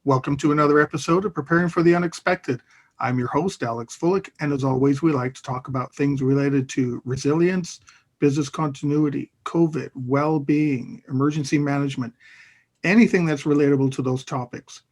Welcome to another episode of Preparing for the Unexpected. I'm your host, Alex Fullick, and as always, we like to talk about things related to resilience, business continuity, COVID, well-being, emergency management, anything that's relatable to those topics.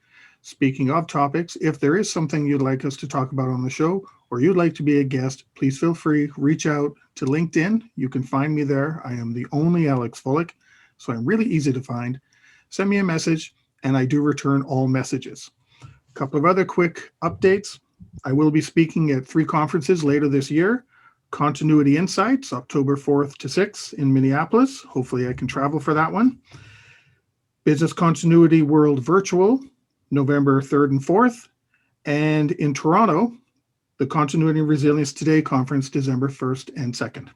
Speaking of topics, if there is something you'd like us to talk about on the show, or you'd like to be a guest, please feel free, reach out to LinkedIn. You can find me there. I am the only Alex Fullick, so I'm really easy to find. Send me a message, and I do return all messages. A couple of other quick updates. I will be speaking at 3 conferences later this year. Continuity Insights, October 4th to 6th in Minneapolis. Hopefully I can travel for that one. Business Continuity World Virtual, November 3rd and 4th. And in Toronto, the Continuity and Resilience Today Conference, December 1st and 2nd.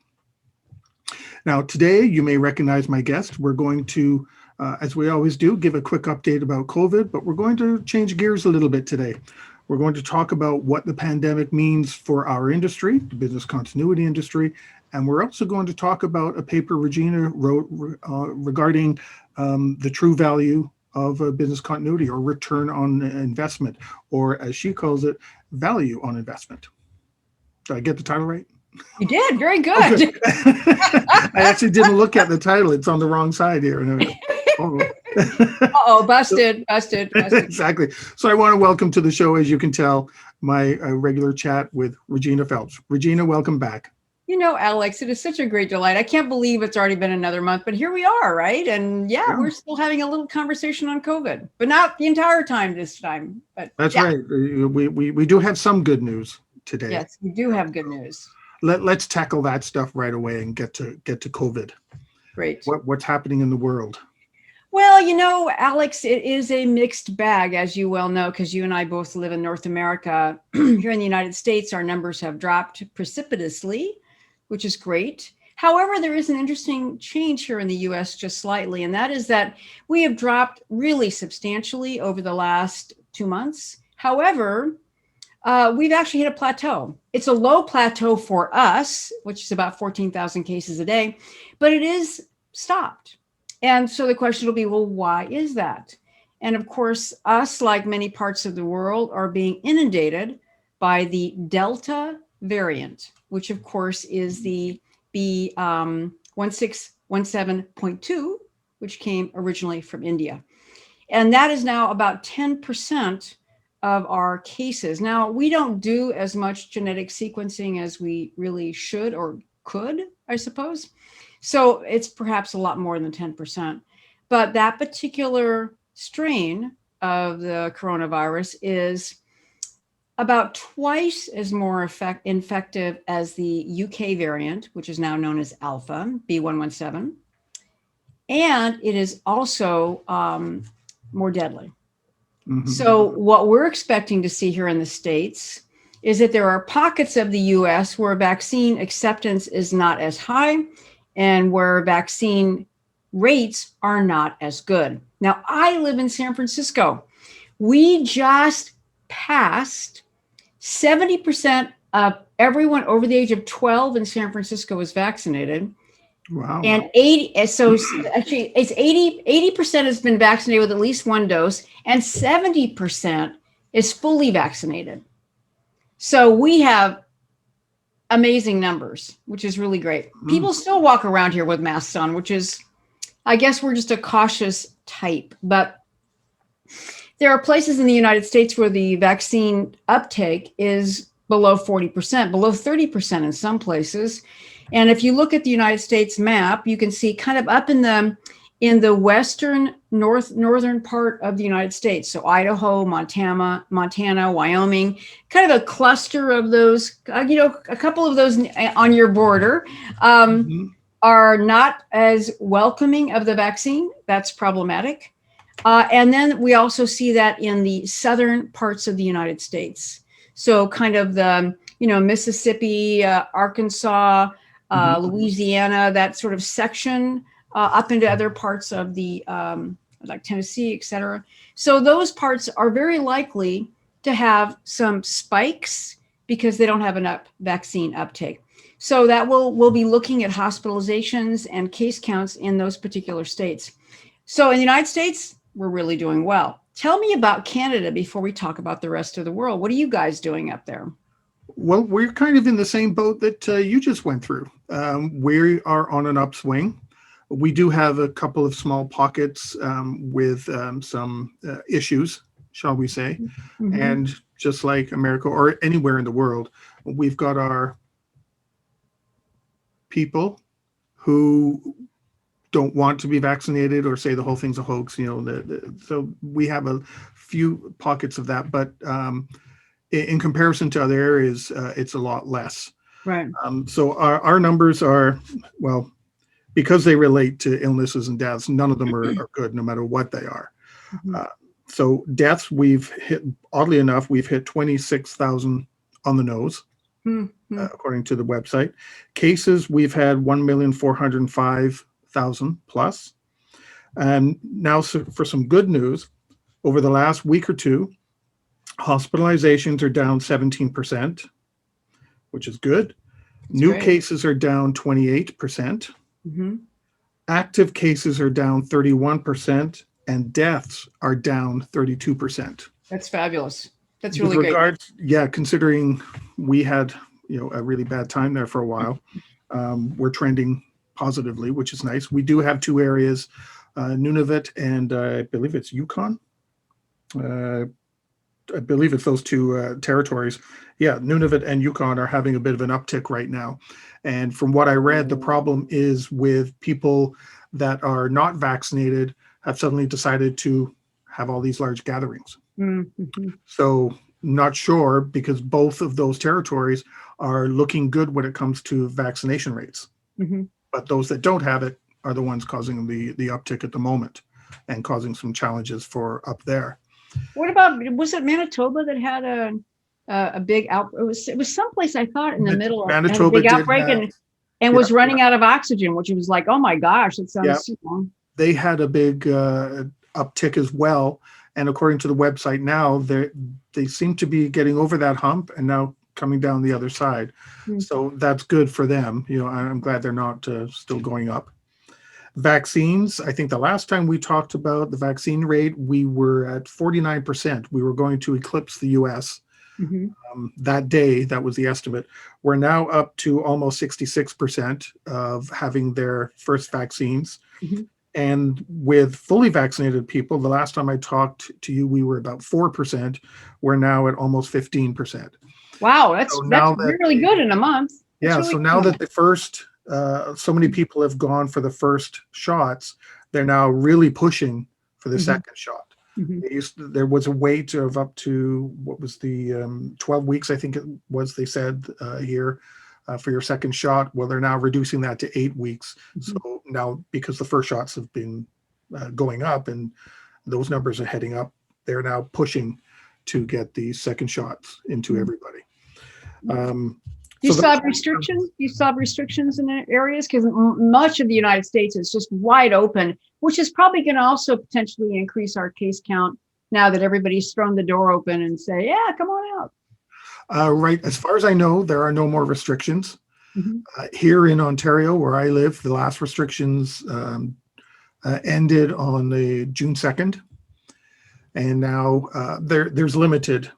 Now, today, you may recognize my guest. We're going to, as we always do, give a quick update about COVID, but we're going to change gears a little bit today. We're going to talk about what the pandemic means for our industry, the business continuity industry, and we're also going to talk about a paper Regina wrote regarding the true value of business continuity, or return on investment, or as she calls it, value on investment. Did I get the title right? You did, very good. Oh, good. I actually didn't look at the title. It's on the wrong side here. Busted. Exactly. So I want to welcome to the show, as you can tell, my regular chat with Regina Phelps. Regina, welcome back. You know, Alex, it is such a great delight. I can't believe it's already been another month, but here we are, right? And we're still having a little conversation on COVID, but not the entire time this time. But that's right. We do have some good news today. Yes, we do have good news. Let's tackle that stuff right away and get to COVID. Great. What's happening in the world? Well, you know, Alex, it is a mixed bag, as you well know, because you and I both live in North America. Here in the United States, our numbers have dropped precipitously, which is great. However, there is an interesting change here in the US just slightly, and that is that we have dropped really substantially over the last 2 months. However, we've actually hit a plateau. It's a low plateau for us, which is about 14,000 cases a day, but it is stopped. And so the question will be, well, why is that? And of course, us, like many parts of the world, are being inundated by the Delta variant, which of course is the B1617.2, which came originally from India. And that is now about 10% of our cases. Now, we don't do as much genetic sequencing as we really should or could, I suppose. So it's perhaps a lot more than 10%. But that particular strain of the coronavirus is about twice as more infective as the UK variant, which is now known as Alpha, B117. And it is also more deadly. Mm-hmm. So what we're expecting to see here in the States is that there are pockets of the US where vaccine acceptance is not as high and where vaccine rates are not as good. Now, I live in San Francisco. We just passed 70% of everyone over the age of 12 in San Francisco is vaccinated. Wow. And 80% has been vaccinated with at least one dose, and 70% is fully vaccinated. So we have amazing numbers, which is really great. People still walk around here with masks on, which is, I guess we're just a cautious type. But there are places in the United States where the vaccine uptake is below 40%, below 30% in some places. And if you look at the United States map, you can see kind of up in the western northern part of the United States. So Idaho, Montana, Wyoming, kind of a cluster of those, a couple of those on your border are not as welcoming of the vaccine. That's problematic. And then we also see that in the southern parts of the United States. So kind of the, Mississippi, Arkansas, Louisiana, that sort of section up into other parts of the, like Tennessee, et cetera. So those parts are very likely to have some spikes because they don't have enough vaccine uptake. So that we'll be looking at hospitalizations and case counts in those particular states. So in the United States, we're really doing well. Tell me about Canada before we talk about the rest of the world. What are you guys doing up there? Well, we're kind of in the same boat that you just went through. We are on an upswing. We do have a couple of small pockets with some issues, shall we say. Mm-hmm. And just like America or anywhere in the world, we've got our people who don't want to be vaccinated or say the whole thing's a hoax. So we have a few pockets of that, but in comparison to other areas, it's a lot less. Right. So our numbers are, well, because they relate to illnesses and deaths, none of them are good, no matter what they are. Mm-hmm. So deaths, we've hit, oddly enough, we've hit 26,000 on the nose, according to the website. Cases, we've had 1,405,000 plus. And now for some good news, over the last week or two, hospitalizations are down 17%, which is good. New cases are down 28%. Mm-hmm. Active cases are down 31%, and deaths are down 32%. That's fabulous. That's really good. Yeah, considering we had a really bad time there for a while, we're trending positively, which is nice. We do have two areas, Nunavut and I believe it's Yukon. I believe it's those two territories. Yeah, Nunavut and Yukon are having a bit of an uptick right now. And from what I read, the problem is with people that are not vaccinated have suddenly decided to have all these large gatherings. Mm-hmm. So not sure, because both of those territories are looking good when it comes to vaccination rates. Mm-hmm. But those that don't have it are the ones causing the uptick at the moment and causing some challenges for up there. What about, was it Manitoba that had a big outbreak? It was someplace, I thought, in the middle of a big outbreak and was running out of oxygen, which was like, oh my gosh, it sounds long. They had a big uptick as well. And according to the website now, they seem to be getting over that hump and now coming down the other side. Mm-hmm. So that's good for them. I'm glad they're not still going up. Vaccines, I think the last time we talked about the vaccine rate, we were at 49%. We were going to eclipse the US. Mm-hmm. That day, that was the estimate. We're now up to almost 66% of having their first vaccines. Mm-hmm. And with fully vaccinated people, the last time I talked to you, we were about 4%. We're now at almost 15%. Wow, that's really good in a month. Really so now that the first, so many people have gone for the first shots, they're now really pushing for the mm-hmm. second shot. Mm-hmm. There was a wait of up to, what was the 12 weeks, I think it was, they said here, for your second shot. Well, they're now reducing that to 8 weeks. Mm-hmm. So now, because the first shots have been going up and those numbers are heading up, they're now pushing to get the second shots into mm-hmm. everybody. You still have restrictions? You still have restrictions in areas? Because much of the United States is just wide open, which is probably going to also potentially increase our case count now that everybody's thrown the door open and say, yeah, come on out. Right. As far as I know, there are no more restrictions. Mm-hmm. Here in Ontario, where I live, the last restrictions ended on the June 2nd. And now there's limited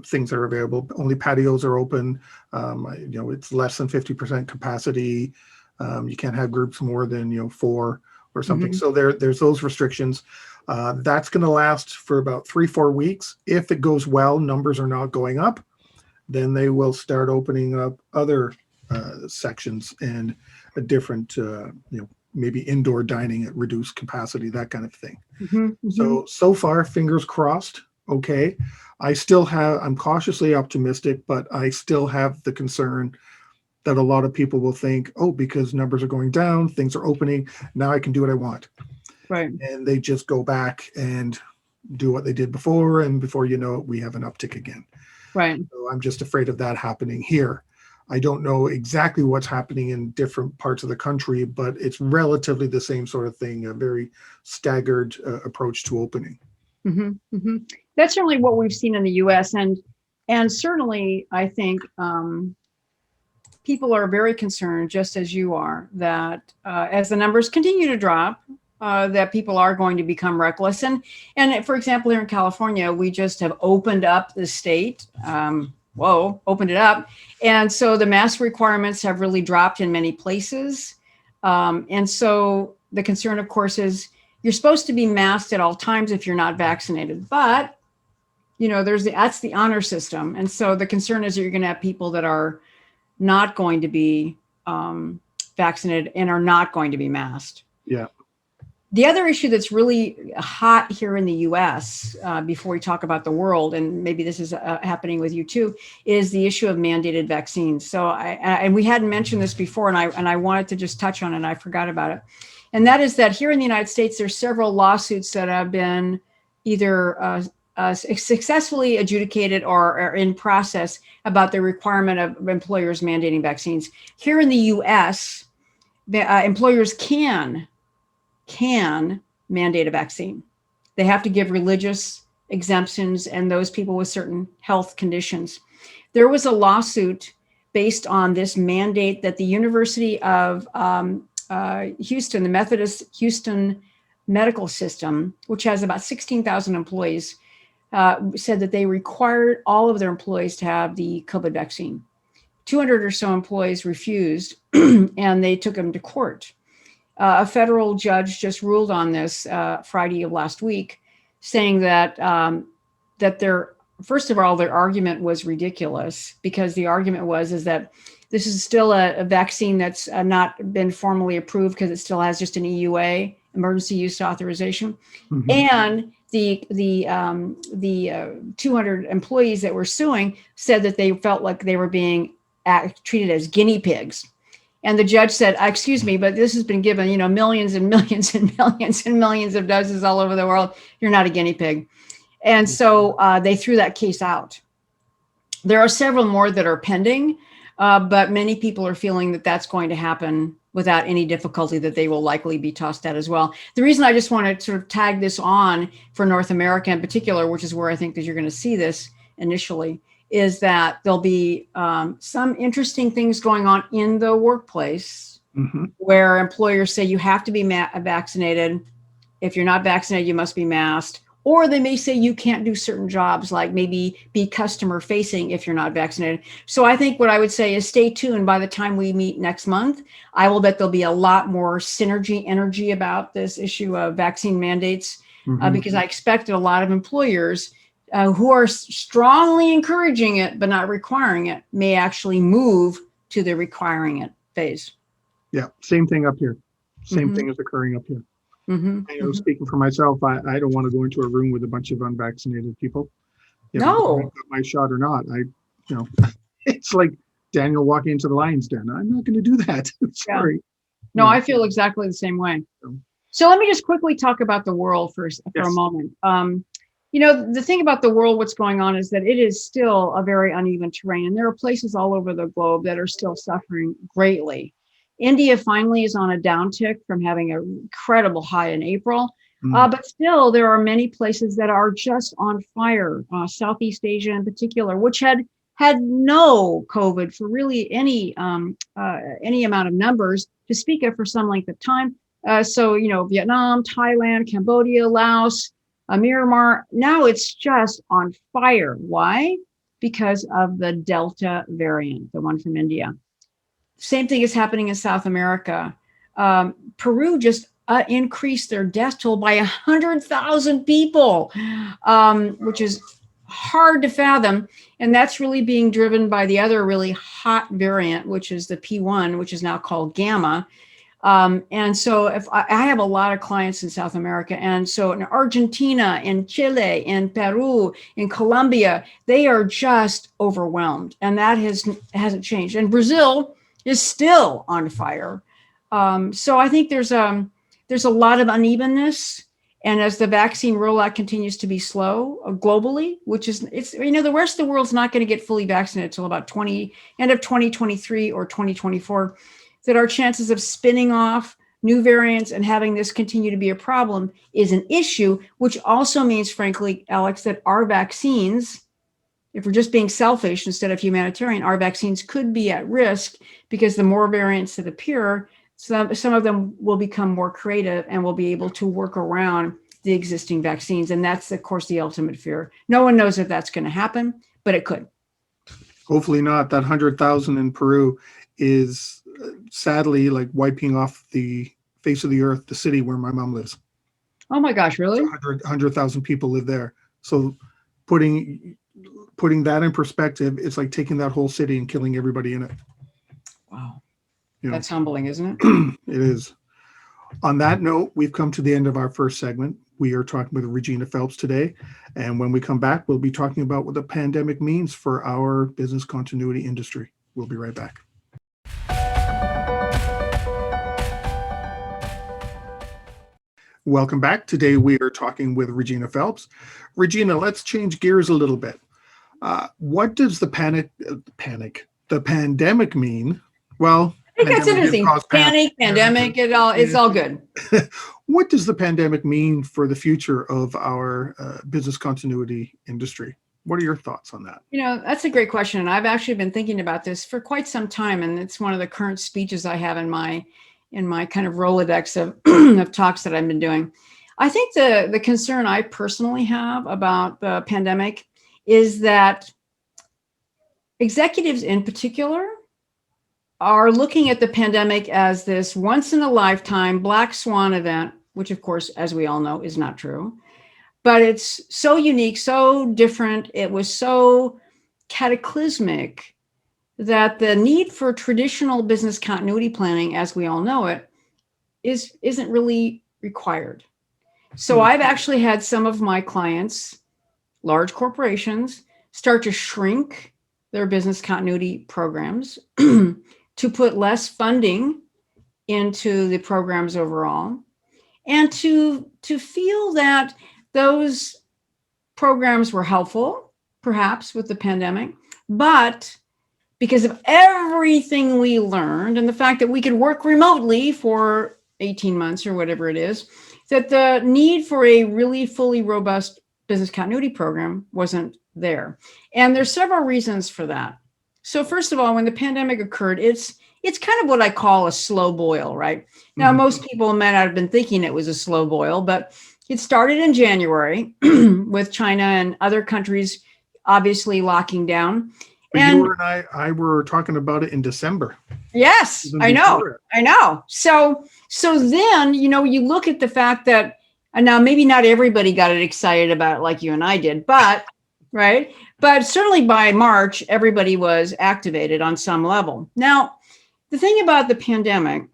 things that are available. Only patios are open. It's less than 50% capacity. You can't have groups more than 4 or something. Mm-hmm. So there's those restrictions. That's going to last for about 3-4 weeks. If it goes well, numbers are not going up, then they will start opening up other sections and a different, maybe indoor dining at reduced capacity, that kind of thing. Mm-hmm. Mm-hmm. So far, fingers crossed. Okay. I'm cautiously optimistic, but I still have the concern that a lot of people will think, oh, because numbers are going down, things are opening, now I can do what I want. Right. And they just go back and do what they did before. And before you know it, we have an uptick again. Right. So I'm just afraid of that happening here. I don't know exactly what's happening in different parts of the country, but it's relatively the same sort of thing, a very staggered approach to opening. Mm-hmm, mm-hmm. That's certainly what we've seen in the U.S. And certainly, I think people are very concerned, just as you are, that as the numbers continue to drop, that people are going to become reckless. And for example, here in California, we just have opened up the state. Opened it up. And so the mask requirements have really dropped in many places. And so the concern, of course, is you're supposed to be masked at all times if you're not vaccinated. But, that's the honor system. And so the concern is that you're going to have people that are not going to be vaccinated and are not going to be masked. Yeah. The other issue that's really hot here in the U.S., before we talk about the world, and maybe this is happening with you too, is the issue of mandated vaccines. So, and we hadn't mentioned this before, and I wanted to just touch on it, and I forgot about it. And that is that here in the United States, there's several lawsuits that have been either successfully adjudicated or are in process about the requirement of employers mandating vaccines. Here in the U.S., employers can mandate a vaccine. They have to give religious exemptions and those people with certain health conditions. There was a lawsuit based on this mandate that the University of Houston, the Methodist Houston Medical System, which has about 16,000 employees, said that they required all of their employees to have the COVID vaccine. 200 or so employees refused, and they took them to court. A federal judge just ruled on this Friday of last week, saying that first of all, their argument was ridiculous, because the argument is that this is still a vaccine that's not been formally approved because it still has just an EUA, emergency use authorization, Mm-hmm. and the 200 employees that were suing said that they felt like they were being treated as guinea pigs. And the judge said, excuse me, but this has been given, millions and millions and millions and millions of doses all over the world. You're not a guinea pig. And so they threw that case out. There are several more that are pending, but many people are feeling that that's going to happen without any difficulty, that they will likely be tossed out as well. The reason I just want to sort of tag this on for North America in particular, which is where I think that you're going to see this initially, is that there'll be some interesting things going on in the workplace, mm-hmm. where employers say you have to be vaccinated. If you're not vaccinated, you must be masked. Or they may say you can't do certain jobs, like maybe be customer facing if you're not vaccinated. So I think what I would say is stay tuned. By the time we meet next month, I will bet there'll be a lot more synergy energy about this issue of vaccine mandates, mm-hmm. Because I expect that a lot of employers who are strongly encouraging it but not requiring it may actually move to the requiring it phase. Yeah, same thing up here. Same mm-hmm. thing is occurring up here. Mm-hmm. I know, mm-hmm. speaking for myself, I don't want to go into a room with a bunch of unvaccinated people. No, I got my shot or not. It's like Daniel walking into the lion's den. I'm not going to do that. Sorry. Yeah. No, I feel exactly the same way. So let me just quickly talk about the world for a moment. The thing about the world, what's going on is that it is still a very uneven terrain. And there are places all over the globe that are still suffering greatly. India finally is on a downtick from having an incredible high in April. But still, there are many places that are just on fire. Southeast Asia in particular, which had no COVID for really any amount of numbers to speak of for some length of time. So Vietnam, Thailand, Cambodia, Laos, Myanmar, now it's just on fire. Why? Because of the Delta variant, the one from India. Same thing is happening in South America. Peru just increased their death toll by 100,000 people, which is hard to fathom. And that's really being driven by the other really hot variant, which is the P1, which is now called Gamma. And so if I have a lot of clients in South America, and so in Argentina, in Chile, in Peru, in Colombia, they are just overwhelmed, and that hasn't changed. And Brazil is still on fire. So I think there's a lot of unevenness, and as the vaccine rollout continues to be slow globally, the rest of the world's not going to get fully vaccinated until about end of 2023 or 2024. That our chances of spinning off new variants and having this continue to be a problem is an issue, which also means, frankly, Alex, that our vaccines, if we're just being selfish instead of humanitarian, our vaccines could be at risk, because the more variants that appear, some of them will become more creative and will be able to work around the existing vaccines. And that's, of course, the ultimate fear. No one knows if that's going to happen, but it could. Hopefully not. That 100,000 in Peru is sadly like wiping off the face of the earth, the city where my mom lives. Oh my gosh, really? 100,000 people live there. So putting that in perspective, it's like taking that whole city and killing everybody in it. Wow. You know, that's humbling, isn't it? It is. On that note, we've come to the end of our first segment. We are talking with Regina Phelps today. And when we come back, we'll be talking about what the pandemic means for our business continuity industry. We'll be right back. Welcome back. Today we are talking with Regina Phelps. Regina, let's change gears a little bit. What does the pandemic mean? Well, I think that's interesting. Panic, pandemic, it's all good. What does the pandemic mean for the future of our business continuity industry? What are your thoughts on that? That's a great question. And I've actually been thinking about this for quite some time. And it's one of the current speeches I have in my kind of Rolodex of talks that I've been doing. I think the concern I personally have about the pandemic is that executives in particular are looking at the pandemic as this once in a lifetime black swan event, which of course, as we all know, is not true. But it's so unique, so different. It was so cataclysmic that the need for traditional business continuity planning, as we all know it, isn't really required. So I've actually had some of my clients, large corporations, start to shrink their business continuity programs to put less funding into the programs overall, and to feel that those programs were helpful, perhaps with the pandemic, but because of everything we learned and the fact that we could work remotely for 18 months or whatever it is, that the need for a really fully robust business continuity program wasn't there. And there's several reasons for that. So first of all, when the pandemic occurred, it's kind of what I call a slow boil, right? Now, most people may not have been thinking it was a slow boil, but it started in January with China and other countries obviously locking down. But and you and I were talking about it in December. Yes, I know. So then, you look at the fact that, and now maybe not everybody got it excited about it like you and I did, but right. But certainly by March, everybody was activated on some level. Now, the thing about the pandemic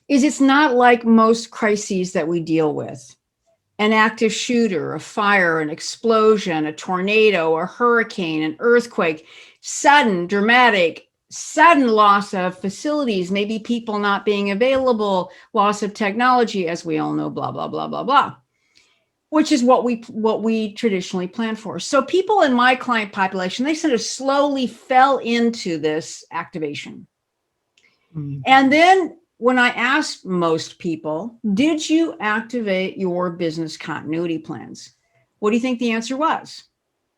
is it's not like most crises that we deal with. An active shooter, a fire, an explosion, a tornado, a hurricane, an earthquake, sudden, dramatic, sudden loss of facilities, maybe people not being available, loss of technology, as we all know, blah, blah, blah, blah, blah, which is what we traditionally plan for. So people in my client population, they sort of slowly fell into this activation. And then when I asked most people, did you activate your business continuity plans? What do you think the answer was?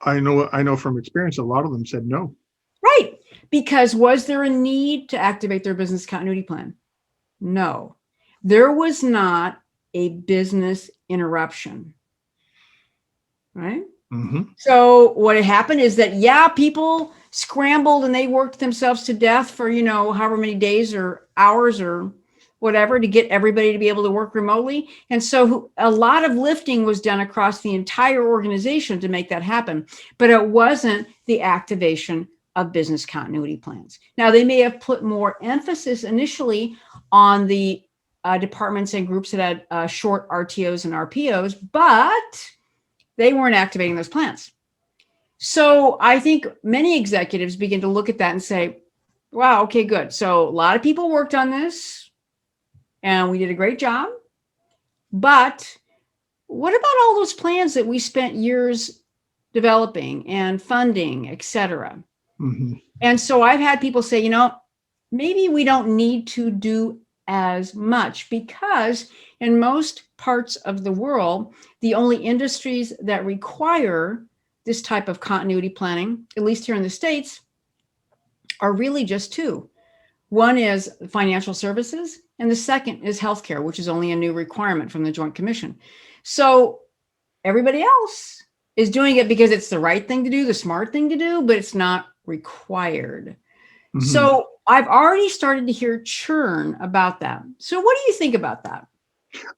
I know from experience, a lot of them said no. Right. Because was there a need to activate their business continuity plan? No. There was not a business interruption. Right? So what had happened is that, people scrambled and they worked themselves to death for, however many days or hours or whatever to get everybody to be able to work remotely. And so a lot of lifting was done across the entire organization to make that happen. But it wasn't the activation of business continuity plans. Now, they may have put more emphasis initially on the departments and groups that had short RTOs and RPOs, but they weren't activating those plans. So I think many executives begin to look at that and say, wow, okay, good. So a lot of people worked on this and we did a great job. But what about all those plans that we spent years developing and funding, et cetera? And so I've had people say, maybe we don't need to do as much, because in most parts of the world, the only industries that require this type of continuity planning, at least here in the States, are really just two. One is financial services, and the second is healthcare, which is only a new requirement from the Joint Commission. So everybody else is doing it because it's the right thing to do, the smart thing to do, but it's not required. Mhm. So I've already started to hear churn about that. So what do you think about that?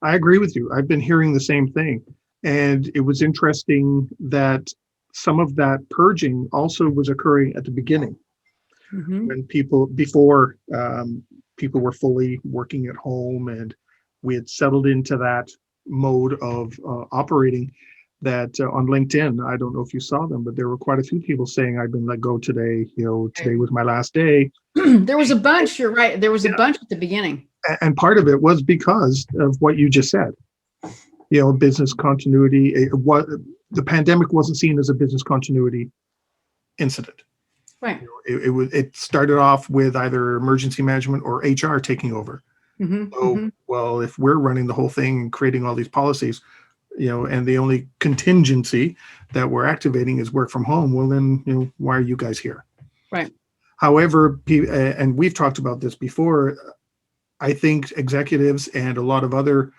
I agree with you. I've been hearing the same thing. And it was interesting that some of that purging also was occurring at the beginning Mm-hmm. when before people were fully working at home and we had settled into that mode of operating that on LinkedIn, I don't know if you saw them, but there were quite a few people saying, I've been let go today. Today was my last day. There was a bunch, you're right. There was a bunch at the beginning. And part of it was because of what you just said. Business continuity. The pandemic wasn't seen as a business continuity incident. Right. It started off with either emergency management or HR taking over. Mm-hmm. So, Mm-hmm. well, if we're running the whole thing and creating all these policies, and the only contingency that we're activating is work from home, well, then, why are you guys here? Right. However, and we've talked about this before, I think executives and a lot of other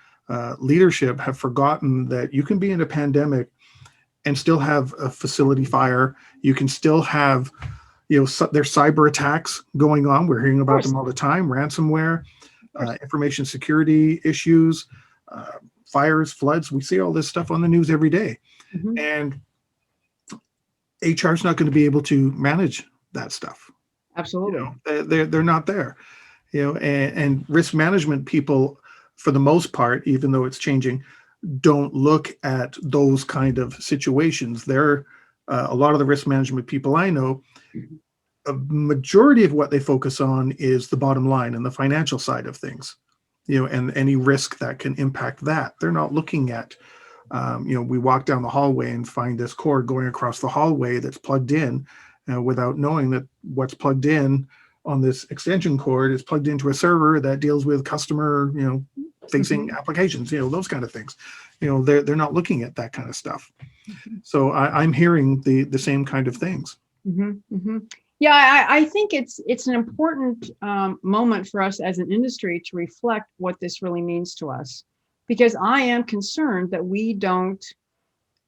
leadership have forgotten that you can be in a pandemic and still have a facility fire. You can still have, there's cyber attacks going on. We're hearing about them all the time, ransomware, information security issues, fires, floods. We see all this stuff on the news every day. Mm-hmm. And HR is not going to be able to manage that stuff. Absolutely. They're not there. And risk management people, for the most part, even though it's changing, don't look at those kind of situations. They're a lot of the risk management people I know, a majority of what they focus on is the bottom line and the financial side of things, and any risk that can impact that. They're not looking at, we walk down the hallway and find this cord going across the hallway that's plugged in without knowing that what's plugged in on this extension cord is plugged into a server that deals with customer, facing Mm-hmm. applications, those kind of things. They're not looking at that kind of stuff. Mm-hmm. So I'm hearing the same kind of things. Mm-hmm. Mm-hmm. Yeah, I think it's an important moment for us as an industry to reflect what this really means to us, because I am concerned that we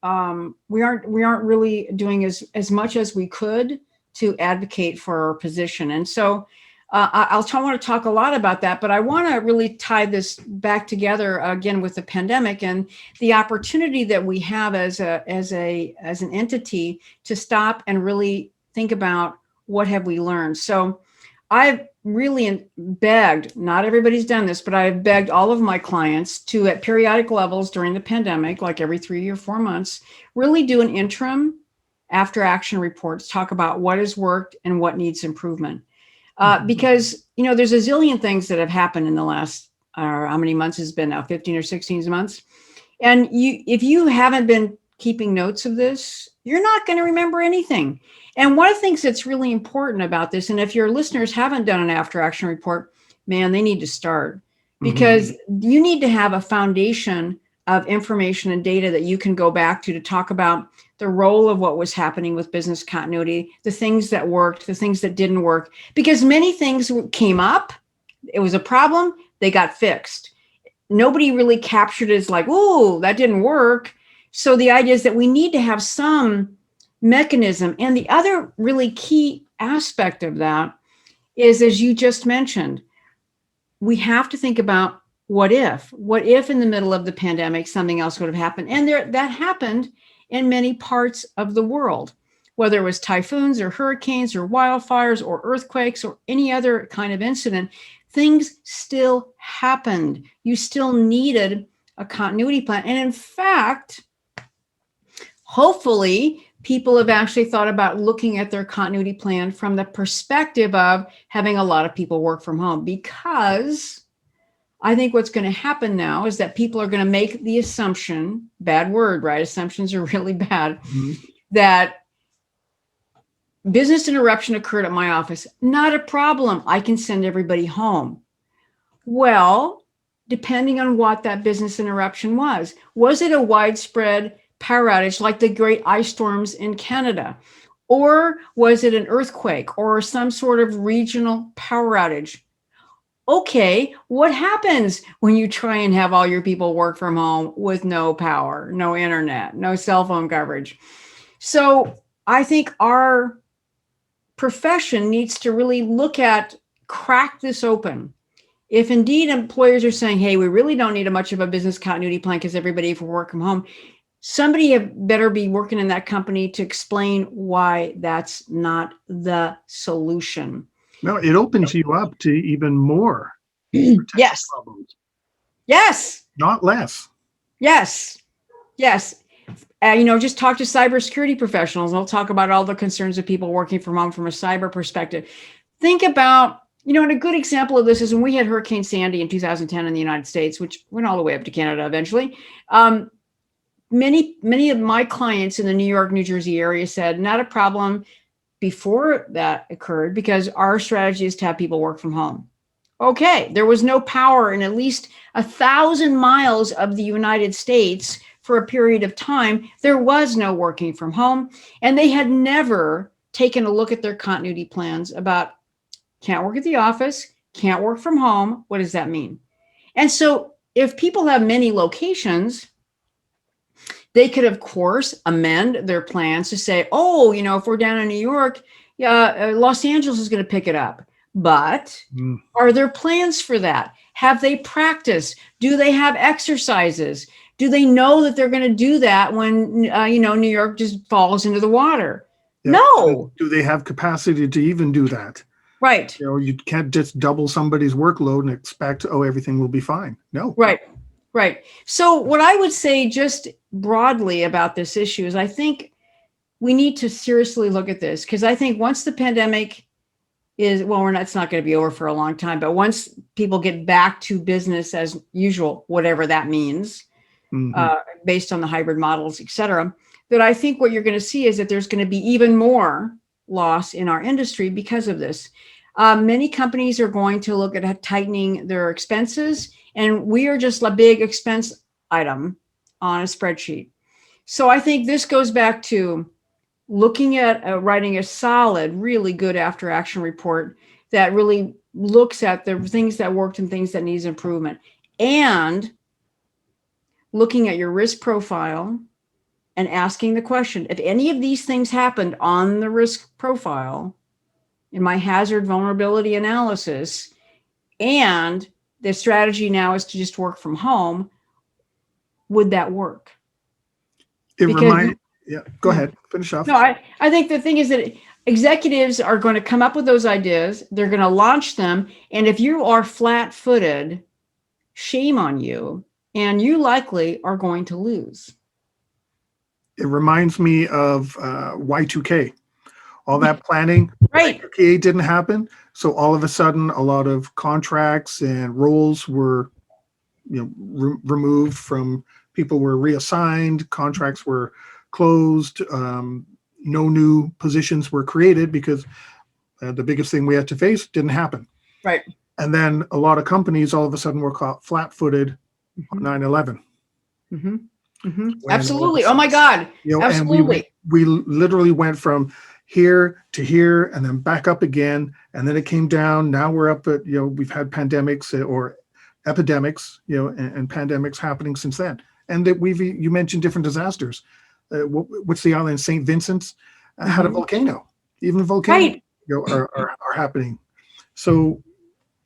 aren't really doing as much as we could to advocate for our position. And so I want to talk a lot about that, but I want to really tie this back together again with the pandemic and the opportunity that we have as an entity to stop and really think about what have we learned. So I've really begged, not everybody's done this, but I've begged all of my clients to, at periodic levels during the pandemic, like every 3 or 4 months, really do an interim after action report to talk about what has worked and what needs improvement. Because, there's a zillion things that have happened in the last, how many months has been now, 15 or 16 months. And if you haven't been keeping notes of this, you're not going to remember anything. And one of the things that's really important about this, and if your listeners haven't done an after action report, man, they need to start, because you need to have a foundation of information and data that you can go back to talk about the role of what was happening with business continuity, the things that worked, the things that didn't work, because many things came up. It was a problem. They got fixed. Nobody really captured it as like, oh, that didn't work. So the idea is that we need to have some mechanism. And the other really key aspect of that is, as you just mentioned, we have to think about what if in the middle of the pandemic, something else would have happened. And that happened in many parts of the world, whether it was typhoons or hurricanes or wildfires or earthquakes or any other kind of incident, things still happened. You still needed a continuity plan. And in fact, hopefully, people have actually thought about looking at their continuity plan from the perspective of having a lot of people work from home, because I think what's going to happen now is that people are going to make the assumption, bad word, right? Assumptions are really bad, that business interruption occurred at my office. Not a problem. I can send everybody home. Well, depending on what that business interruption was it a widespread power outage like the great ice storms in Canada? Or was it an earthquake or some sort of regional power outage? Okay, what happens when you try and have all your people work from home with no power, no internet, no cell phone coverage? So I think our profession needs to really crack this open. If indeed employers are saying, hey, we really don't need much of a business continuity plan because everybody can work from home, somebody better be working in that company to explain why that's not the solution. No, it opens you up to even more Yes. problems, Yes. not less. Yes. Yes. Just talk to cybersecurity professionals. They'll talk about all the concerns of people working from home from a cyber perspective. Think about, and a good example of this is when we had Hurricane Sandy in 2010 in the United States, which went all the way up to Canada eventually. Many of my clients in the New York, New Jersey area said, not a problem before that occurred because our strategy is to have people work from home. Okay, there was no power in at least 1,000 miles of the United States for a period of time. There was no working from home, and they had never taken a look at their continuity plans about can't work at the office, can't work from home. What does that mean? And so if people have many locations, they could, of course, amend their plans to say, oh, if we're down in New York, Los Angeles is going to pick it up. But are there plans for that? Have they practiced? Do they have exercises? Do they know that they're going to do that when, New York just falls into the water? Yeah. No. Do they have capacity to even do that? Right. You can't just double somebody's workload and expect, everything will be fine. No. Right. Right. So what I would say just broadly about this issue is I think we need to seriously look at this because I think once the pandemic it's not going to be over for a long time, but once people get back to business as usual, whatever that means, based on the hybrid models, et cetera, that I think what you're going to see is that there's going to be even more loss in our industry because of this. Many companies are going to look at tightening their expenses, and we are just a big expense item on a spreadsheet. So I think this goes back to looking at writing a solid, really good after action report that really looks at the things that worked and things that needs improvement, and looking at your risk profile and asking the question, if any of these things happened on the risk profile in my hazard vulnerability analysis, and the strategy now is to just work from home, would that work? Yeah, go ahead, finish off. No, I think the thing is that executives are going to come up with those ideas. They're going to launch them. And if you are flat-footed, shame on you. And you likely are going to lose. It reminds me of Y2K. All that planning, right? Y2K didn't happen. So all of a sudden, a lot of contracts and roles were removed from people, were reassigned, contracts were closed, no new positions were created because the biggest thing we had to face didn't happen. Right. And then a lot of companies all of a sudden were caught flat-footed on 9/11. Absolutely. Oh my God. Absolutely. And we literally went from here to here and then back up again. And then it came down. Now we're up at, we've had pandemics or epidemics, and pandemics happening since then. And that you mentioned different disasters. What's the island? St. Vincent's had a volcano. Even volcanoes are happening. So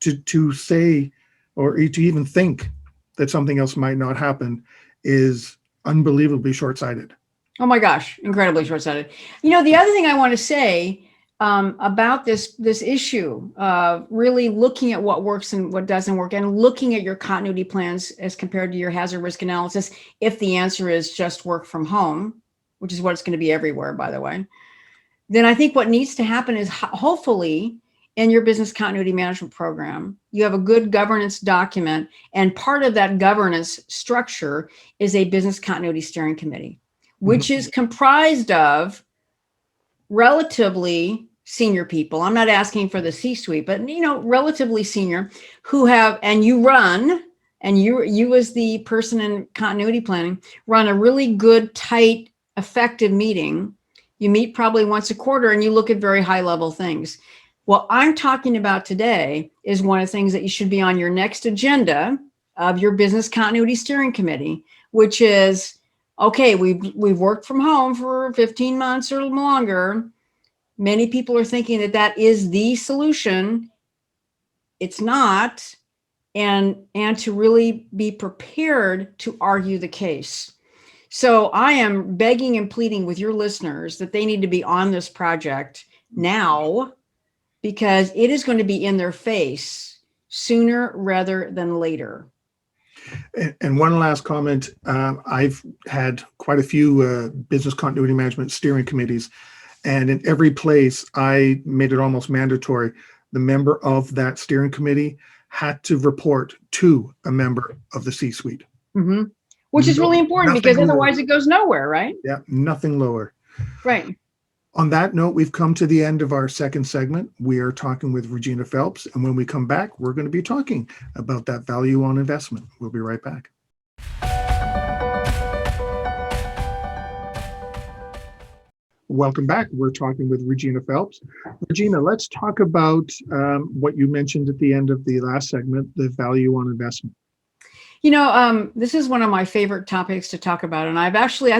to say or to even think that something else might not happen is unbelievably short-sighted. Oh my gosh, incredibly short-sighted. The other thing I want to say about this issue of really looking at what works and what doesn't work, and looking at your continuity plans as compared to your hazard risk analysis, if the answer is just work from home, which is what it's going to be everywhere, by the way, then I think what needs to happen is hopefully in your business continuity management program, you have a good governance document, and part of that governance structure is a business continuity steering committee, which is comprised of relatively senior people. I'm not asking for the C-suite, but relatively senior, who have, and you run, and you as the person in continuity planning, run a really good, tight, effective meeting, You meet probably once a quarter and you look at very high level things. What I'm talking about today is one of the things that you should be on your next agenda of your business continuity steering committee, which is, okay, we've worked from home for 15 months or longer. Many people are thinking that that is the solution. It's not. And to really be prepared to argue the case. So I am begging and pleading with your listeners that they need to be on this project now, because it is going to be in their face sooner rather than later. And one last comment. I've had quite a few business continuity management steering committees, and in every place I made it almost mandatory. The member of that steering committee had to report to a member of the C-suite. Mm-hmm. Which is really important, because otherwise it goes nowhere, right? Yeah, nothing lower. Right. On that note, we've come to the end of our second segment. We are talking with Regina Phelps, and when we come back, we're going to be talking about that value on investment. We'll be right back. Welcome back. We're talking with Regina Phelps. Regina, let's talk about what you mentioned at the end of the last segment, the value on investment. This is one of my favorite topics to talk about. And I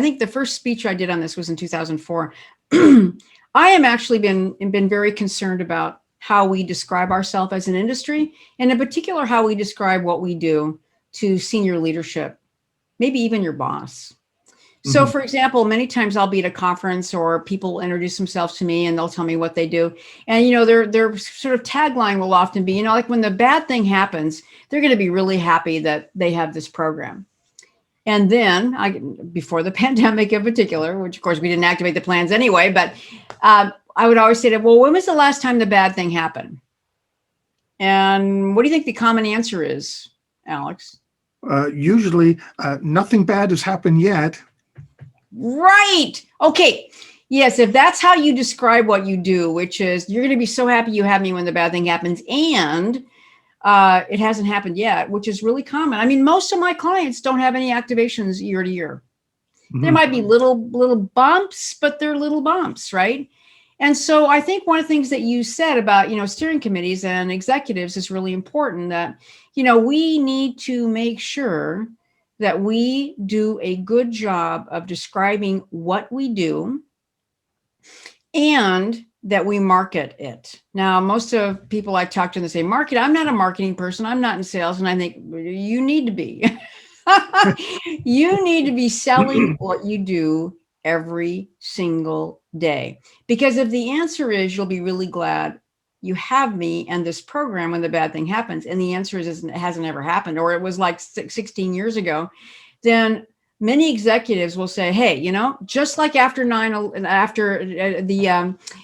think the first speech I did on this was in 2004. I am actually been very concerned about how we describe ourselves as an industry, and in particular, how we describe what we do to senior leadership, maybe even your boss. So for example, many times I'll be at a conference or people introduce themselves to me and they'll tell me what they do. And, their sort of tagline will often be, like when the bad thing happens, they're going to be really happy that they have this program. And then before the pandemic in particular, which of course we didn't activate the plans anyway, but I would always say to, well, when was the last time the bad thing happened? And what do you think the common answer is, Alex? Usually nothing bad has happened yet. Right. Okay. Yes. If that's how you describe what you do, which is you're going to be so happy you have me when the bad thing happens, and it hasn't happened yet, which is really common. I mean, most of my clients don't have any activations year to year. There might be little bumps, but they're little bumps, right? And so I think one of the things that you said about, steering committees and executives is really important, that, we need to make sure that we do a good job of describing what we do and that we market it. Now, most of people I talk to, they say, market. I'm not a marketing person. I'm not in sales. And I think you need to be. You need to be selling what you do every single day. Because if the answer is you'll be really glad you have me and this program when the bad thing happens, and the answer is it hasn't ever happened, or it was like 16 years ago, then many executives will say, hey, just like after the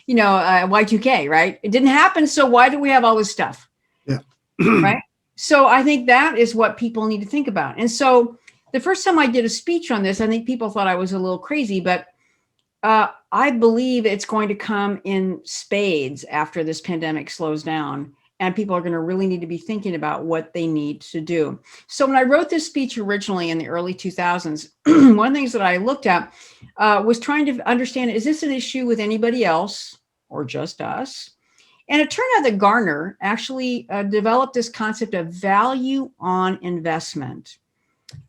Y2K, right? It didn't happen. So why do we have all this stuff? Yeah. Right. So I think that is what people need to think about. And so the first time I did a speech on this, I think people thought I was a little crazy, but I believe it's going to come in spades after this pandemic slows down, and people are going to really need to be thinking about what they need to do. So when I wrote this speech originally in the early 2000s, one of the things that I looked at was trying to understand, is this an issue with anybody else or just us? And it turned out that Gartner actually developed this concept of value on investment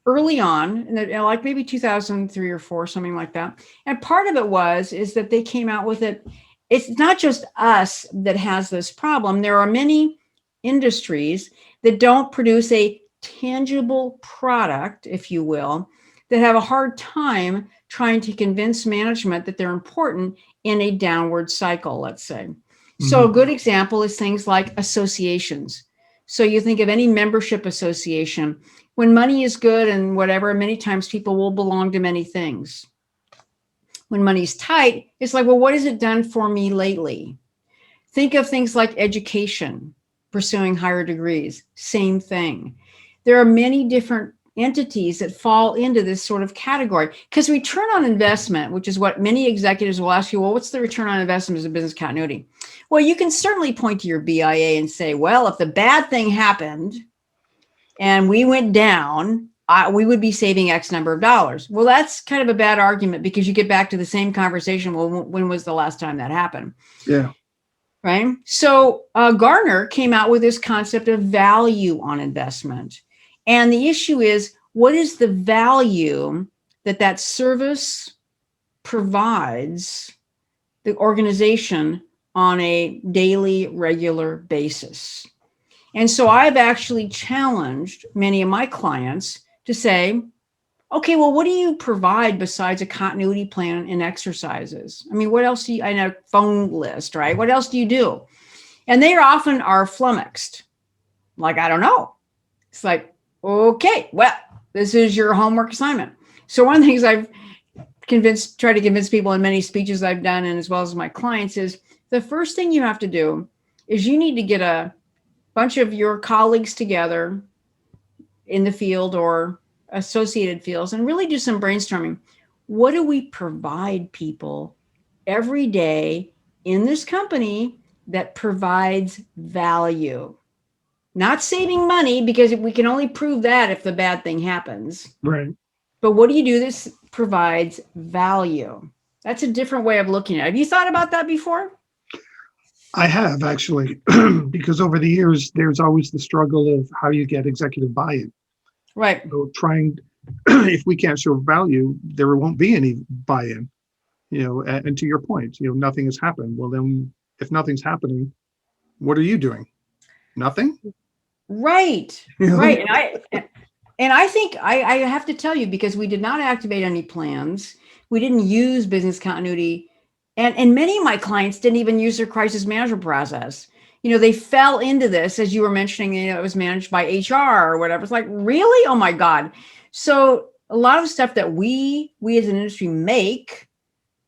early on, like maybe 2003 or 4, something like that. And part of it is that they came out with it. It's not just us that has this problem. There are many industries that don't produce a tangible product, if you will, that have a hard time trying to convince management that they're important in a downward cycle, let's say. So a good example is things like associations. So you think of any membership association. When money is good and whatever, many times people will belong to many things. When money's tight, it's like, well, what has it done for me lately? Think of things like education, pursuing higher degrees, same thing. There are many different entities that fall into this sort of category, because return on investment, which is what many executives will ask you, well, what's the return on investment as a business continuity? Well, you can certainly point to your BIA and say, well, if the bad thing happened and we went down, we would be saving X number of dollars. Well, that's kind of a bad argument because you get back to the same conversation. Well, when was the last time that happened? Yeah. Right. So Gartner came out with this concept of value on investment. And the issue is, what is the value that that service provides the organization on a daily, regular basis? And so I've actually challenged many of my clients to say, okay, well, what do you provide besides a continuity plan and exercises? I mean, what else do you, and a phone list, right? What else do you do? And they often are flummoxed. Like, I don't know. It's like, okay, well, this is your homework assignment. So one of the things I've tried to convince people in many speeches I've done, and as well as my clients, is the first thing you have to do is you need to get a bunch of your colleagues together in the field or associated fields and really do some brainstorming. What do we provide people every day in this company that provides value? Not saving money, because we can only prove that if the bad thing happens. Right. But what do you do that provides value? That's a different way of looking at it. Have you thought about that before? I have, actually, because over the years, there's always the struggle of how you get executive buy-in. Right. So if we can't show value, there won't be any buy-in, and to your point, nothing has happened. Well, then if nothing's happening, what are you doing? Nothing? Right. Right. And I think I have to tell you, because we did not activate any plans. We didn't use business continuity. And many of my clients didn't even use their crisis management process. They fell into this, as you were mentioning, it was managed by HR or whatever. It's like, really? Oh my God. So a lot of stuff that we as an industry make,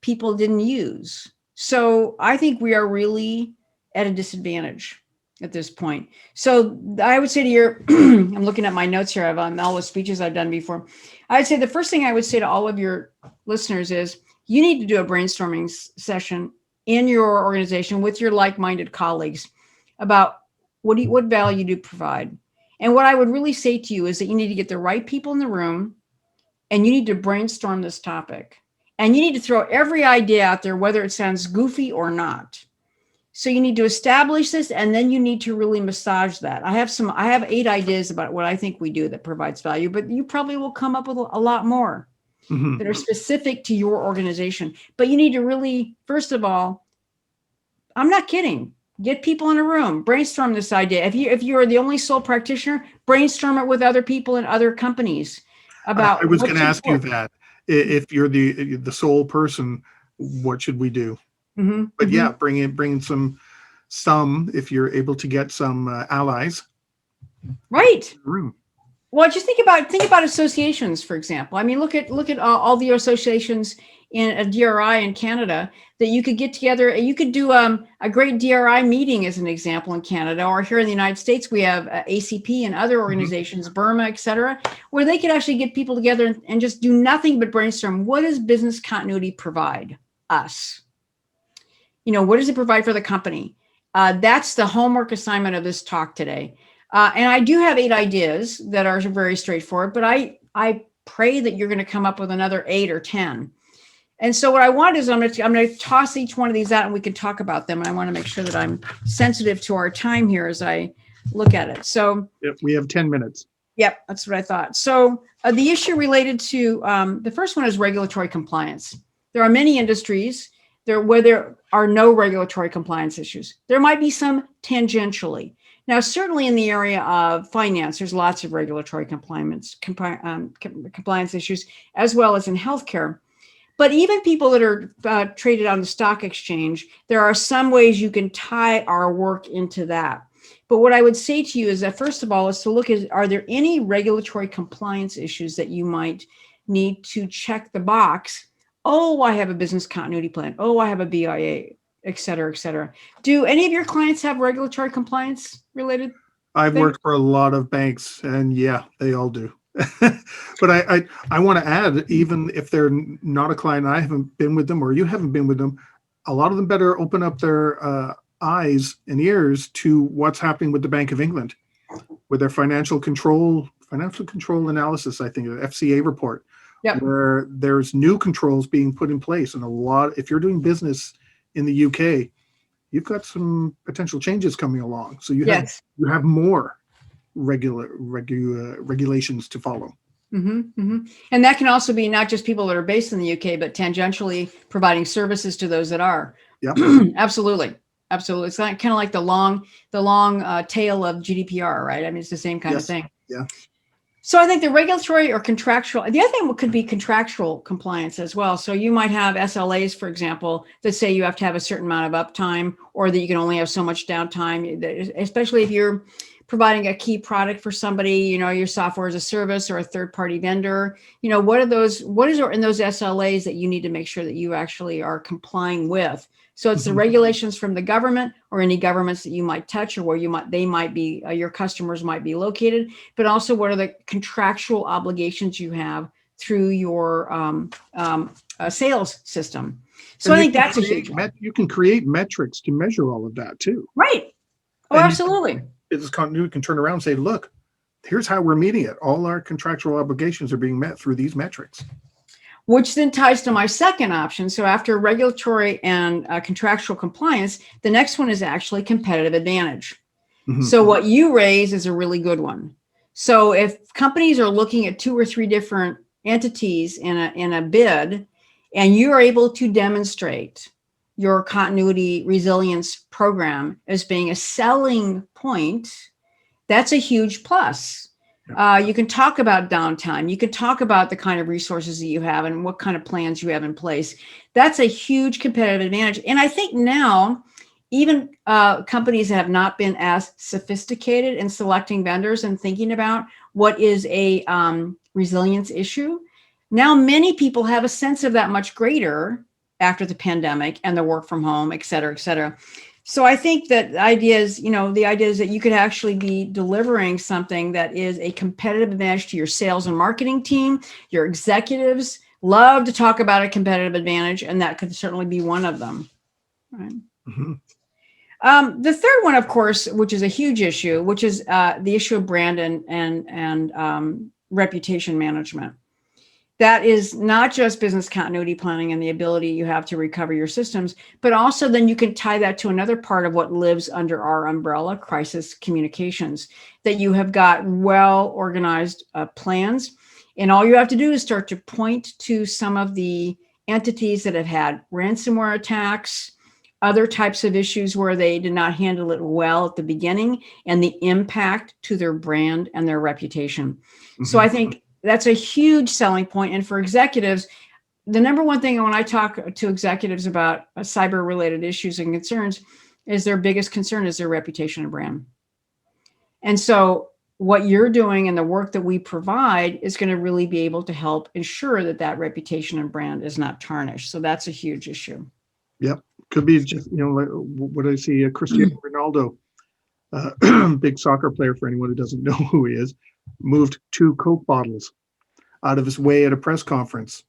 people didn't use. So I think we are really at a disadvantage at this point. So I would say to your, I'm looking at my notes here. I have all the speeches I've done before. I'd say the first thing I would say to all of your listeners is, you need to do a brainstorming session in your organization with your like-minded colleagues about what value do you provide. And what I would really say to you is that you need to get the right people in the room, and you need to brainstorm this topic. And you need to throw every idea out there, whether it sounds goofy or not. So you need to establish this, and then you need to really massage that. I have 8 ideas about what I think we do that provides value, but you probably will come up with a lot more that are specific to your organization. But you need to really, first of all, I'm not kidding, get people in a room, brainstorm this idea. If you're the only sole practitioner, brainstorm it with other people in other companies about. I was going to ask you that. If you're the sole person, what should we do? But yeah, bring in some, if you're able to get some allies. Right. In the room. Well, just think about associations, for example. I mean, look at all the associations in a DRI in Canada that you could get together. You could do a great DRI meeting, as an example, in Canada, or here in the United States, we have ACP and other organizations, Burma, et cetera, where they could actually get people together and just do nothing but brainstorm. What does business continuity provide us? What does it provide for the company? That's the homework assignment of this talk today. And I do have 8 ideas that are very straightforward, but I pray that you're going to come up with another 8 or 10. And so what I want is I'm going to toss each one of these out, and we can talk about them. And I want to make sure that I'm sensitive to our time here as I look at it. So we have 10 minutes. Yep, that's what I thought. So the issue related to the first one is regulatory compliance. There are many industries where there are no regulatory compliance issues. There might be some tangentially. Now, certainly in the area of finance, there's lots of regulatory compliance issues, as well as in healthcare. But even people that are traded on the stock exchange, there are some ways you can tie our work into that. But what I would say to you is that, first of all, is to look at, are there any regulatory compliance issues that you might need to check the box? Oh, I have a business continuity plan. Oh, I have a BIA, et cetera, et cetera. Do any of your clients have regulatory compliance related? I've worked for a lot of banks, and yeah, they all do. But I want to add, even if they're not a client, I haven't been with them, or you haven't been with them, a lot of them better open up their eyes and ears to what's happening with the Bank of England. with their financial control analysis, I think, the FCA report, Yep. where there's new controls being put in place. And if you're doing business in the UK, you've got some potential changes coming along. So you have more regulations to follow. And that can also be not just people that are based in the UK, but tangentially providing services to those that are. Yeah. Absolutely. It's kind of like the long tail of GDPR, right? I mean, it's the same kind of thing. Yeah. So I think the regulatory or contractual, the other thing could be contractual compliance as well. So you might have SLAs, for example, that say you have to have a certain amount of uptime, or that you can only have so much downtime, especially if you're providing a key product for somebody, your software as a service or a third-party vendor. What is in those SLAs that you need to make sure that you actually are complying with? So it's the regulations from the government or any governments that you might touch, or where your customers might be located, but also what are the contractual obligations you have through your sales system. So I think that's a huge one. You can create metrics to measure all of that too. Right. Oh, absolutely. Business continuity can turn around and say, look, here's how we're meeting it. All our contractual obligations are being met through these metrics. Which then ties to my second option. So after regulatory and contractual compliance, the next one is actually competitive advantage. So what you raise is a really good one. So if companies are looking at 2 or 3 different entities in a bid, and you are able to demonstrate your continuity resilience program as being a selling point, that's a huge plus. You can talk about downtime. You can talk about the kind of resources that you have and what kind of plans you have in place. That's a huge competitive advantage. And I think now, even companies that have not been as sophisticated in selecting vendors and thinking about what is a resilience issue, now many people have a sense of that much greater after the pandemic and the work from home, et cetera, et cetera. So I think that the idea is that you could actually be delivering something that is a competitive advantage to your sales and marketing team. Your executives love to talk about a competitive advantage, and that could certainly be one of them. Right. The third one, of course, which is a huge issue, which is the issue of brand and reputation management. That is not just business continuity planning and the ability you have to recover your systems, but also then you can tie that to another part of what lives under our umbrella, crisis communications, that you have got well-organized plans. And all you have to do is start to point to some of the entities that have had ransomware attacks, other types of issues where they did not handle it well at the beginning, and the impact to their brand and their reputation. So I think that's a huge selling point. And for executives, the number one thing when I talk to executives about cyber-related issues and concerns is their biggest concern is their reputation and brand. And so what you're doing and the work that we provide is going to really be able to help ensure that that reputation and brand is not tarnished. So that's a huge issue. Yep. Could be just, like what I see, Cristiano Ronaldo, big soccer player for anyone who doesn't know who he is, moved 2 Coke bottles out of his way at a press conference.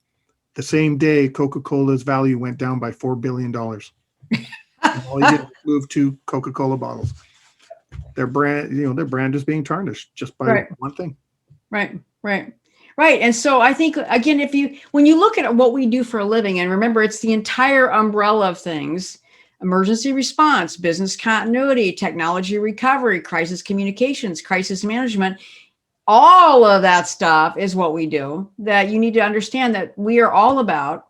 The same day, Coca-Cola's value went down by $4 billion. All he did was move 2 Coca-Cola bottles. Their brand is being tarnished just by one thing. Right. And so I think, again, when you look at what we do for a living, and remember, it's the entire umbrella of things: emergency response, business continuity, technology recovery, crisis communications, crisis management. All of that stuff is what we do, that you need to understand that we are all about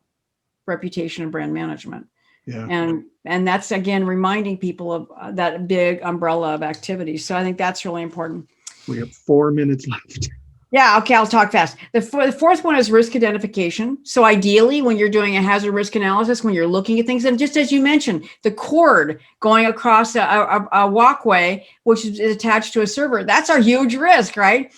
reputation and brand management. Yeah. And that's, again, reminding people of that big umbrella of activities. So I think that's really important. We have 4 minutes left. Yeah. Okay. I'll talk fast. The fourth one is risk identification. So ideally, when you're doing a hazard risk analysis, when you're looking at things, and just as you mentioned, the cord going across a walkway, which is attached to a server, that's our huge risk, right?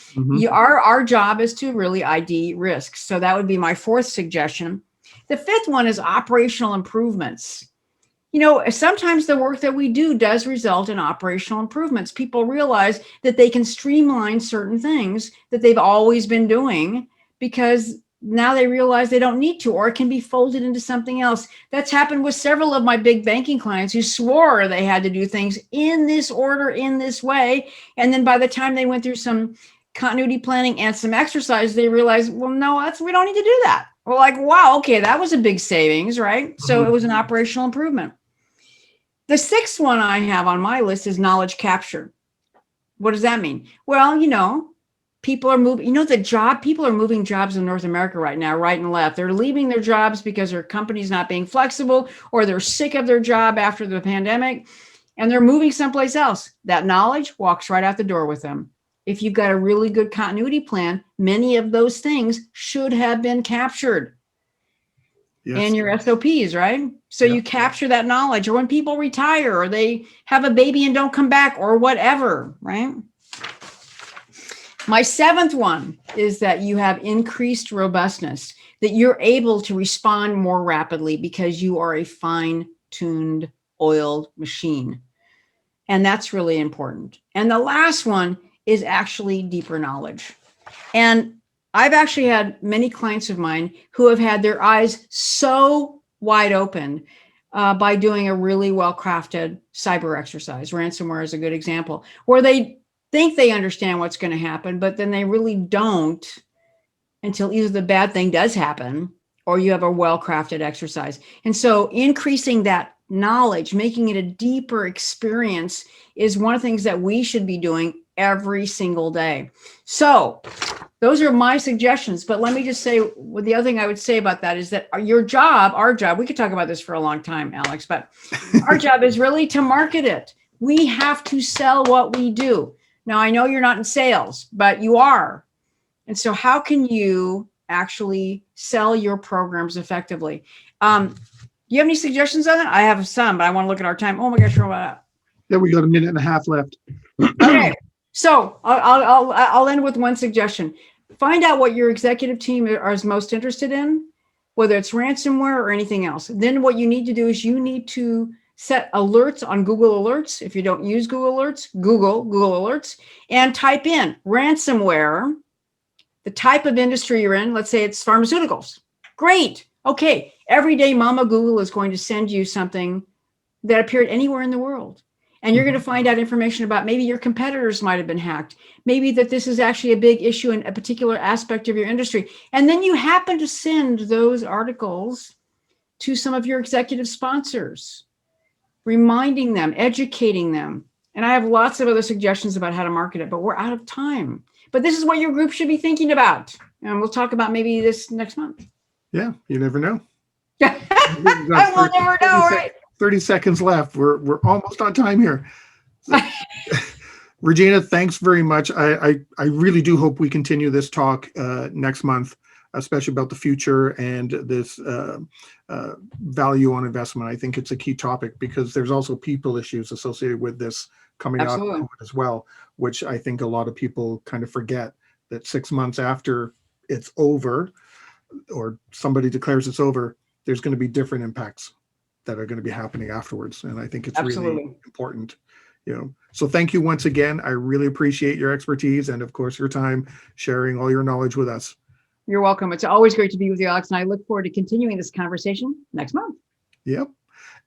Our job is to really ID risks. So that would be my fourth suggestion. The fifth one is operational improvements. Sometimes the work that we do does result in operational improvements. People realize that they can streamline certain things that they've always been doing because now they realize they don't need to, or it can be folded into something else. That's happened with several of my big banking clients who swore they had to do things in this order, in this way. And then by the time they went through some continuity planning and some exercise, they realized, well, no, we don't need to do that. We're like, wow, okay, that was a big savings, right? So it was an operational improvement. The sixth one I have on my list is knowledge capture. What does that mean? Well, people are moving, people are moving jobs in North America right now, right and left. They're leaving their jobs because their company's not being flexible, or they're sick of their job after the pandemic, and they're moving someplace else. That knowledge walks right out the door with them. If you've got a really good continuity plan, many of those things should have been captured in your SOPs, right? So you capture that knowledge, or when people retire, or they have a baby and don't come back, or whatever, right? My seventh one is that you have increased robustness, that you're able to respond more rapidly because you are a fine-tuned, oiled machine. And that's really important. And the last one is actually deeper knowledge. And I've actually had many clients of mine who have had their eyes so wide open by doing a really well-crafted cyber exercise. Ransomware is a good example, where they think they understand what's going to happen, but then they really don't until either the bad thing does happen or you have a well-crafted exercise. And so increasing that knowledge, making it a deeper experience, is one of the things that we should be doing every single day. So those are my suggestions. But let me just say, the other thing I would say about that is that our job, we could talk about this for a long time, Alex, but our job is really to market it. We have to sell what we do. Now, I know you're not in sales, but you are. And so how can you actually sell your programs effectively? Do you have any suggestions on that? I have some, but I want to look at our time. Oh my gosh, we're about up. Yeah, we got a minute and a half left. Okay, so I'll end with one suggestion. Find out what your executive team is most interested in, whether it's ransomware or anything else. Then what you need to do is you need to set alerts on Google Alerts. If you don't use Google Alerts, Google Alerts, and type in ransomware, the type of industry you're in. Let's say it's pharmaceuticals. Great. Okay. Every day, Mama Google is going to send you something that appeared anywhere in the world. And you're going to find out information about maybe your competitors might have been hacked. Maybe that this is actually a big issue in a particular aspect of your industry. And then you happen to send those articles to some of your executive sponsors, reminding them, educating them. And I have lots of other suggestions about how to market it, but we're out of time. But this is what your group should be thinking about. And we'll talk about maybe this next month. Yeah, you never know. I will never know, right? 30 seconds left. We're almost on time here. So, Regina, thanks very much. I really do hope we continue this talk next month, especially about the future and this value on investment. I think it's a key topic because there's also people issues associated with this coming out as well, which I think a lot of people kind of forget that 6 months after it's over or somebody declares it's over, there's going to be different impacts that are going to be happening afterwards. And I think it's really important, So thank you once again. I really appreciate your expertise and of course your time sharing all your knowledge with us. You're welcome. It's always great to be with you, Alex. And I look forward to continuing this conversation next month. Yep.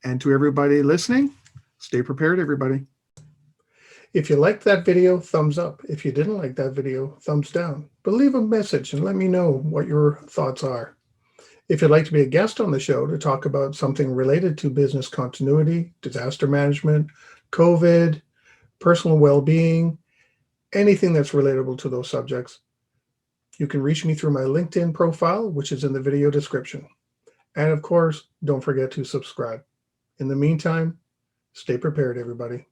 And to everybody listening, stay prepared, everybody. If you liked that video, thumbs up. If you didn't like that video, thumbs down. But leave a message and let me know what your thoughts are. If you'd like to be a guest on the show to talk about something related to business continuity, disaster management, COVID, personal well-being, anything that's relatable to those subjects, you can reach me through my LinkedIn profile, which is in the video description. And of course, don't forget to subscribe. In the meantime, stay prepared, everybody.